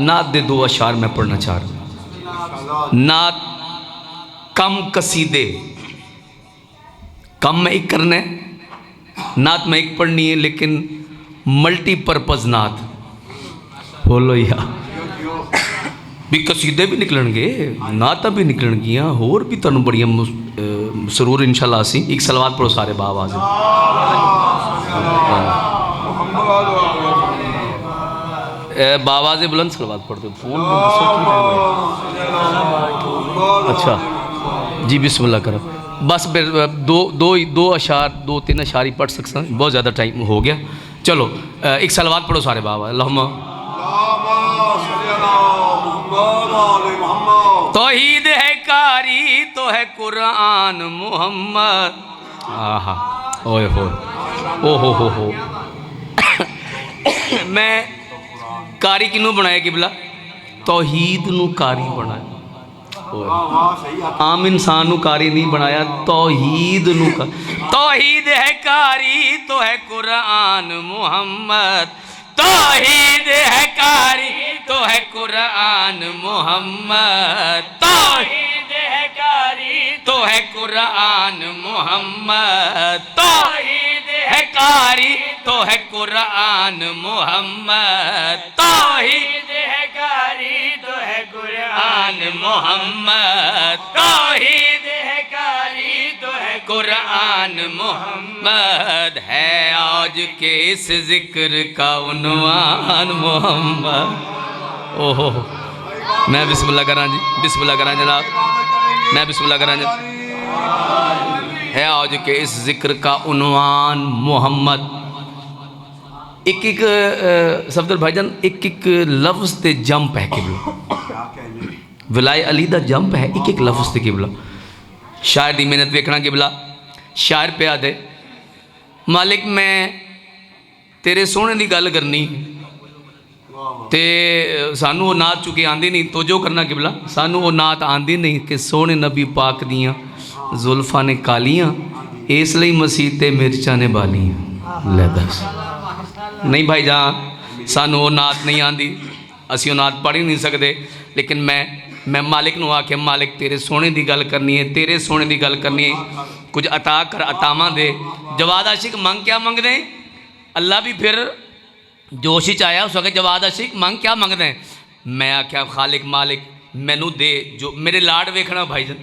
नात दे दो अशार मैं पढ़ना चाह रहा। नात कम कसीदे, कम में एक करना है, नात में एक पढ़नी है, लेकिन मल्टीपर्पज़ नात बोलो या भी कसीदे भी निकलणगे, नाता भी निकलणगियाँ, होर भी तुहानूं बड़ियां सरूर इंशाअल्लाह सी। एक सलवात पढ़ो सारे बाआवाज़। बाआवाज़ बुलंद सलवात पढ़ दो। फोन अच्छा जी, बिस्मिल्लाह करो। बस फिर दो अशार, 2-3 अशार ही पढ़ सकता, बहुत ज़्यादा टाइम हो गया। चलो एक सलवात पढ़ो सारे बाबा। अल्लाहुम्मा तौहीद है कारी तो है कुरान मुहम्मद। आहा ओए हो हो मैं कारी किनू बनाया किबला? तौहीद नू कारी बनाया। आम इंसान नू कारी नहीं बनाया, तौहीद नू। तौहीद है कारी तो है कुरान मुहम्मद, तौहीद है कारी तो है कुरान मुहम्मद, तौहीद है कारी तो है कुरान मुहम्मद, तौहीद है कारी तो है कुरान मुहम्मद, तौहीद है कारी तो है कुरान मुहम्मद, तौहीद है कारी तो है कुरान मुहम्मद। है आज के इस जिक्र का उन्वान मोहम्मद। ओहो मैं बिस्मिल्लाह करा जी, बिस्मिल्लाह करा जनाब, मैं बिस्मिल्लाह करा जी। है आज के इस जिक्र का उन्वान मोहम्मद। एक एक सफदर भाईजान, एक एक लफ्ज़ ते जंप है किबला, विलाय अली दा जंप है एक एक लफ्ज़ ते किबला। शायर दी मेहनत वेखना किबला। शायर पे आदे मालिक मैं तेरे सोहने की गल करनी ते सानू वो नात चुके आंदी नहीं, तो जो करना किबला सानू वो नात आंदी नहीं कि सोहने नबी पाक दियाँ जुल्फा ने कालियाँ, इसलिए मसीह ते मिर्चा ने बालियाँ। ले दस नहीं भाई जान, सानू वो नात नहीं आंदी, असी वो नात पढ़ ही नहीं सकते। लेकिन मैं मालिक नू आखे मालिक तेरे सोहने की गल करनी है, तेरे सोहने की गल करनी है, कुछ अता कर अतावां दे। जवाद आशिक मंग क्या मंगदे? अल्लाह भी फिर जोश च आया, उस वक्त जवाद आशिक मंग क्या मंगदे? मैं आख्या खालिक मालिक मैनू दे जो मेरे लाड वेखना भाईजान।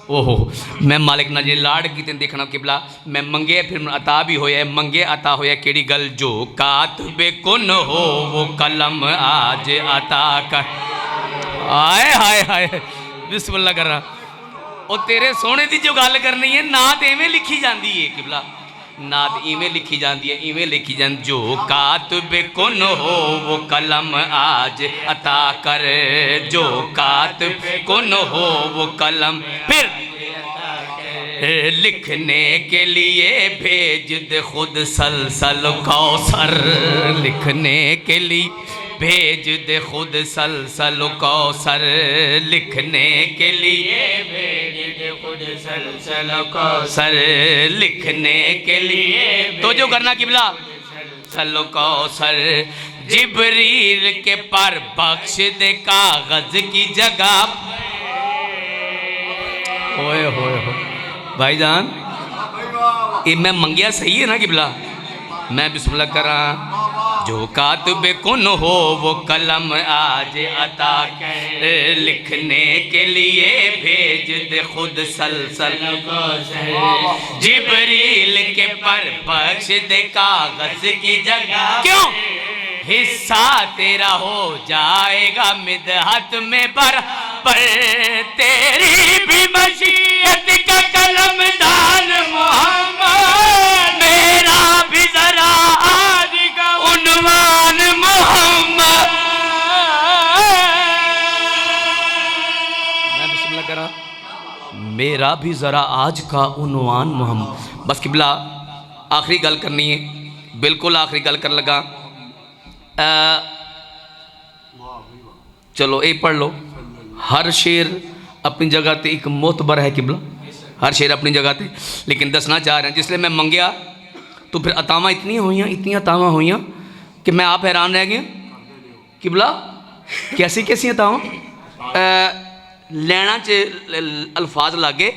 ओहो मैं मालिक ना जे लाड की देखना किबला। मैं मंगे फिर अता भी होया, मंगे अता होया केड़ी गल? जो कातबे कुन हो वो कलम आज अता कर। आए हाय हाय बिस्मिल्लाह कर रहा। और तेरे सोने की जो गल करनी है, नात इवें लिखी जाती है किबला, नात इवें लिखी जाती है, इवें लिखी जाती। जो कातबे कुन हो वो कलम आज अता कर, जो कातबे कुन हो वो कलम फिर लिखने के लिए भेज दे खुद सलसल कौसर, लिखने के लिए भेज दे खुद सलसल कौसर, लिखने के लिए भेज दे खुद सलसल कौसर, लिखने के लिए तो जो करना किबला सल कौसर। जिब्रील के पर बख्श दे कागज की जगह। ओए होए हो भाईजान, ये मैं मंगिया सही है ना किबला? मैं बिस्मिल्लाह करा। जो कातबे कुन हो वो कलम आज अता कर, लिखने के लिए भेज दे खुद सलसल कौसर, जिब्रील के पर बख्श दे कागज की जगह। क्यों? हिस्सा तेरा हो जाएगा मिदहत में पर तेरी भी मशीयत का कलम दान मोहम्मद, मेरा भी जरा आज का उन्वान मोहम्मद। मैं बिस्मिल्लाह करा। मेरा भी जरा आज का उन्वान मोहम्मद। बस किबला आखिरी गल करनी है, बिल्कुल आखिरी गल कर लगा। चलो ये पढ़ लो। हर शेर अपनी जगह ते एक मोतबर है किबला, हर शेर अपनी जगह ते। लेकिन दसना चाह रहे हैं जिसलिए मैं मंगया तो फिर अतावां इतनी अतावां हुई कि मैं आप हैरान रह गया किबला। कैसी कैसी तां लैना च अल्फाज लागे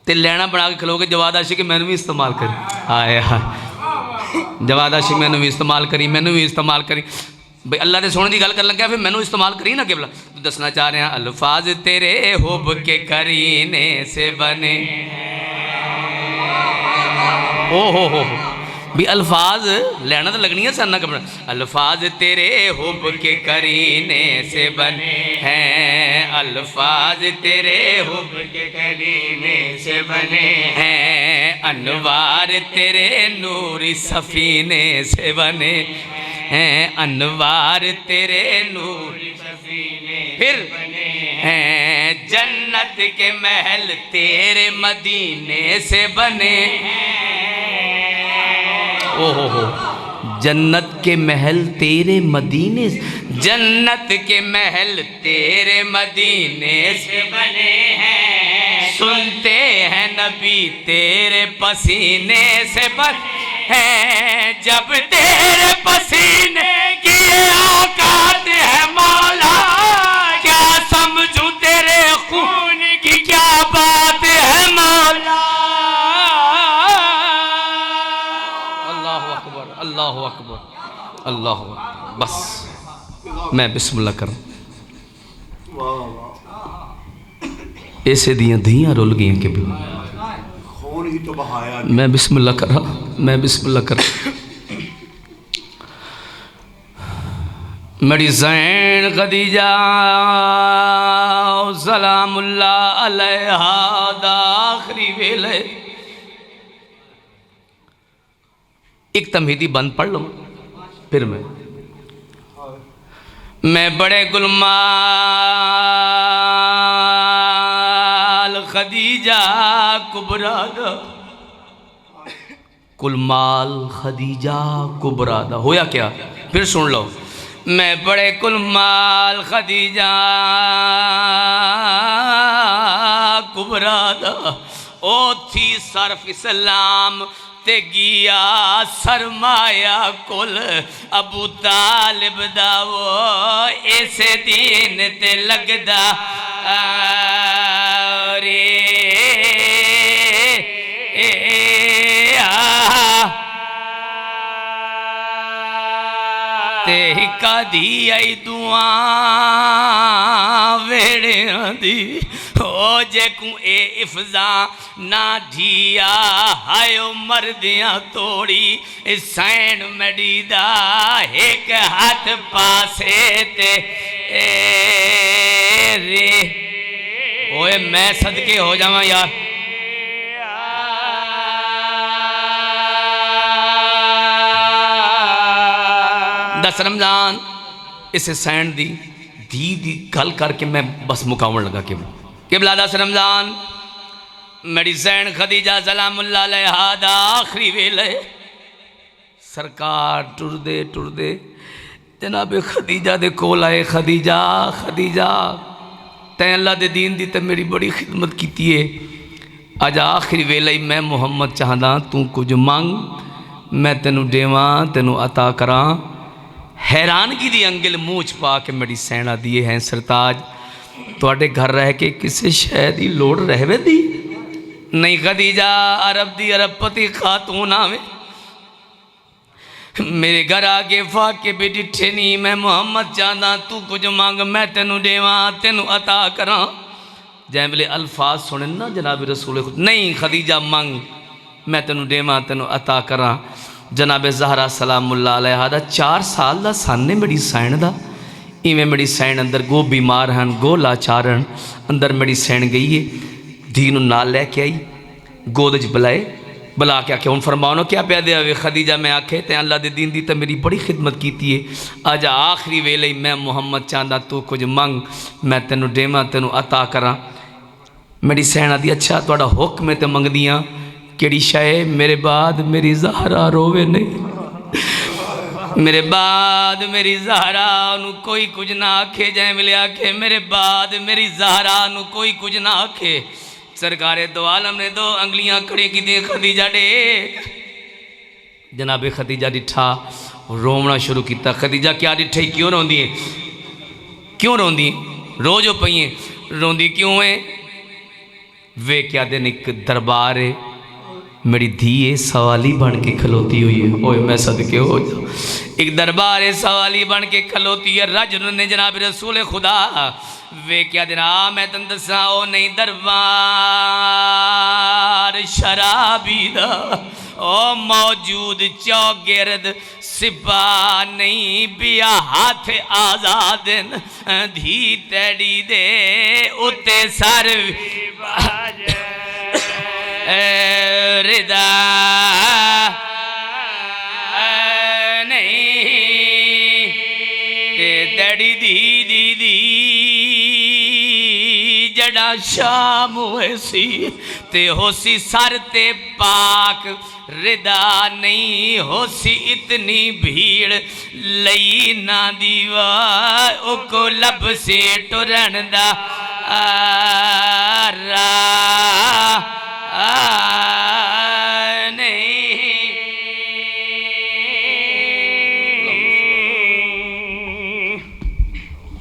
तो लैना बना के खलोगे जवाद आशिक मैनू भी इस्तेमाल करी हाय हाय जवाद आशिक मैनू भी इस्तेमाल करी मैनू भी इस्तेमाल करी भाई अल्लाह के सोने की गल कर लग्या फिर मैनू इस्तेमाल करी ना केवल तू दसना चाह रहा अल्फाज तेरे हुब के करीने से बने ओ हो भी अल्फाज लेना तो लगनी है सन्ना कपड़ा अल्फाज तेरे हुब के करीने से बने हैं अल्फाज तेरे हुब के करीने से बने हैं अनवार तेरे नूरी सफीने से बने हैं अनवार तेरे नूरी सफीने फिर हैं जन्नत के महल तेरे मदीने से बने ओहो जन्नत के महल तेरे मदीने जन्नत के महल तेरे मदीने से बने हैं सुनते हैं नबी तेरे पसीने से बने हैं जब तेरे पसीने की औकात है मौला क्या समझूं तेरे खून की क्या बात है मौला अल्लाह अकबर अल्लाह अकबर बस मैं बिस्मिल्लाह करूं ऐसे दियां धियां रुल गई कि मैं बिस्मिल्लाह करा मैं बिस्मिल्लाह करा मेरी ज़ैन खदीजा सलामुल्लाह अलैहा दा आखिरी वेले एक तमहीदी बंद पढ़ लो फिर मैं बड़े गुलमाल खदीजा कुबरा दा कुलमाल खदीजा कुबरा दा होया क्या फिर सुन लो मैं बड़े कुलमाल खदीजा कुबरा दा ओ थी सरफ इस्लाम ते गिया सरमाया कुल अबू तालिब दा वो ऐसे दीन ते लगदा रे ते हिका दी आई दुआ वेड़े दी हो जेकू ए इफ्जा ना धिया हायो मर्दियां तोड़ी सैन मडीदा एक हाथ पासे ते रे ओए मैं सदके हो जावा यार दस रमजान इस सैन दी धी दी गल करके मैं बस मुकावन लगा कि बिला 10 रमजान मेरी ज़ैन खदीजा सलामुल्लाह अलैहा दा आखिरी वेले सरकार टुरदे टुरदे जनाब खदीजा दे कोल आए खदीजा खदीजा तैं अल्लाह दे दीन दी ते मेरी बड़ी खिदमत की है अज आखिरी वेले मैं मुहम्मद चाहदा तू कुछ मंग मैं तेनू देवां तेनू अता करा हैरानगी दी अंगल मूँह च पा के मेरी सैना दिए हैं सरताज तुहाडे घर रह के किसी शय की लोड़ रहवे दी नहीं खदीजा अरब दी अरबपति खातून आवे मेरे घर आगे फाके भी डिठे नहीं मैं मुहम्मद चाहदा तू कुछ मंग मैं तेनू देवां तेनू अता करा जै वेले अल्फाज सुने ना जनाब रसूल नहीं खदीजा मंग मैं तेनू देवां तेनू अता करा जनाब ज़हरा सलामुल्लाह अलैहा दा 4 साल दा साने मेरी सैन दा इवें मेरी सैन अंदर गो बीमार हैं गो लाचार हैं अंदर मेरी सैन गई है धी नूं नाल लैके आई गोद च बुलाए बुला के आखे हुण फरमाओ ना क्या प्या दे खदीजा मैं आखे ते अल्लाह दे दीन दी ते मेरी बड़ी खिदमत की है अज आखिरी वेले मैं मुहम्मद चाहदा तू कुछ मंग मैं तेनू देवां तेनू अता करा मेरी सैन आदि अच्छा तुहाडा हुक्म है ते मंगदियां केड़ी शय मेरे बाद मेरी ज़हरा रोवे नहीं मेरे बाद मेरी ज़हरा नू कोई कुछ ना आखे जै मिले आखे मेरे बाद मेरी ज़हरा नू कोई कुछ ना आखे सरकारे दो आलम ने 2 अंगलियां खड़ी की खदीजा डे जनाबे खदीजा डिठा रोवना शुरू किया खदीजा क्या डिठे क्यों रोंदी है क्यों रोंदी रोज हो पई रोंदी क्यों है वे क्या दिन एक दरबार है मेरी धी है सवाली बन के खलोती हुई है ओए मैं सदके हो जाऊं एक दरबार है सवाली बन के खलोती है रज ने जनाब रसूल खुदा वे क्या दिन मैं तन दसा ओ नहीं दरबार शराबी दा ओ मौजूद चौगिरद सिपा नहीं बिया हाथ आजादन धी तड़ी दे उते सर रिदा नहीं ते तड़ी दी दी दी जड़ा शाम हुए सी ते होसी सर ते पाक रिदा नहीं होसी इतनी भीड़ लई ना दीवार को लब से टुरन दा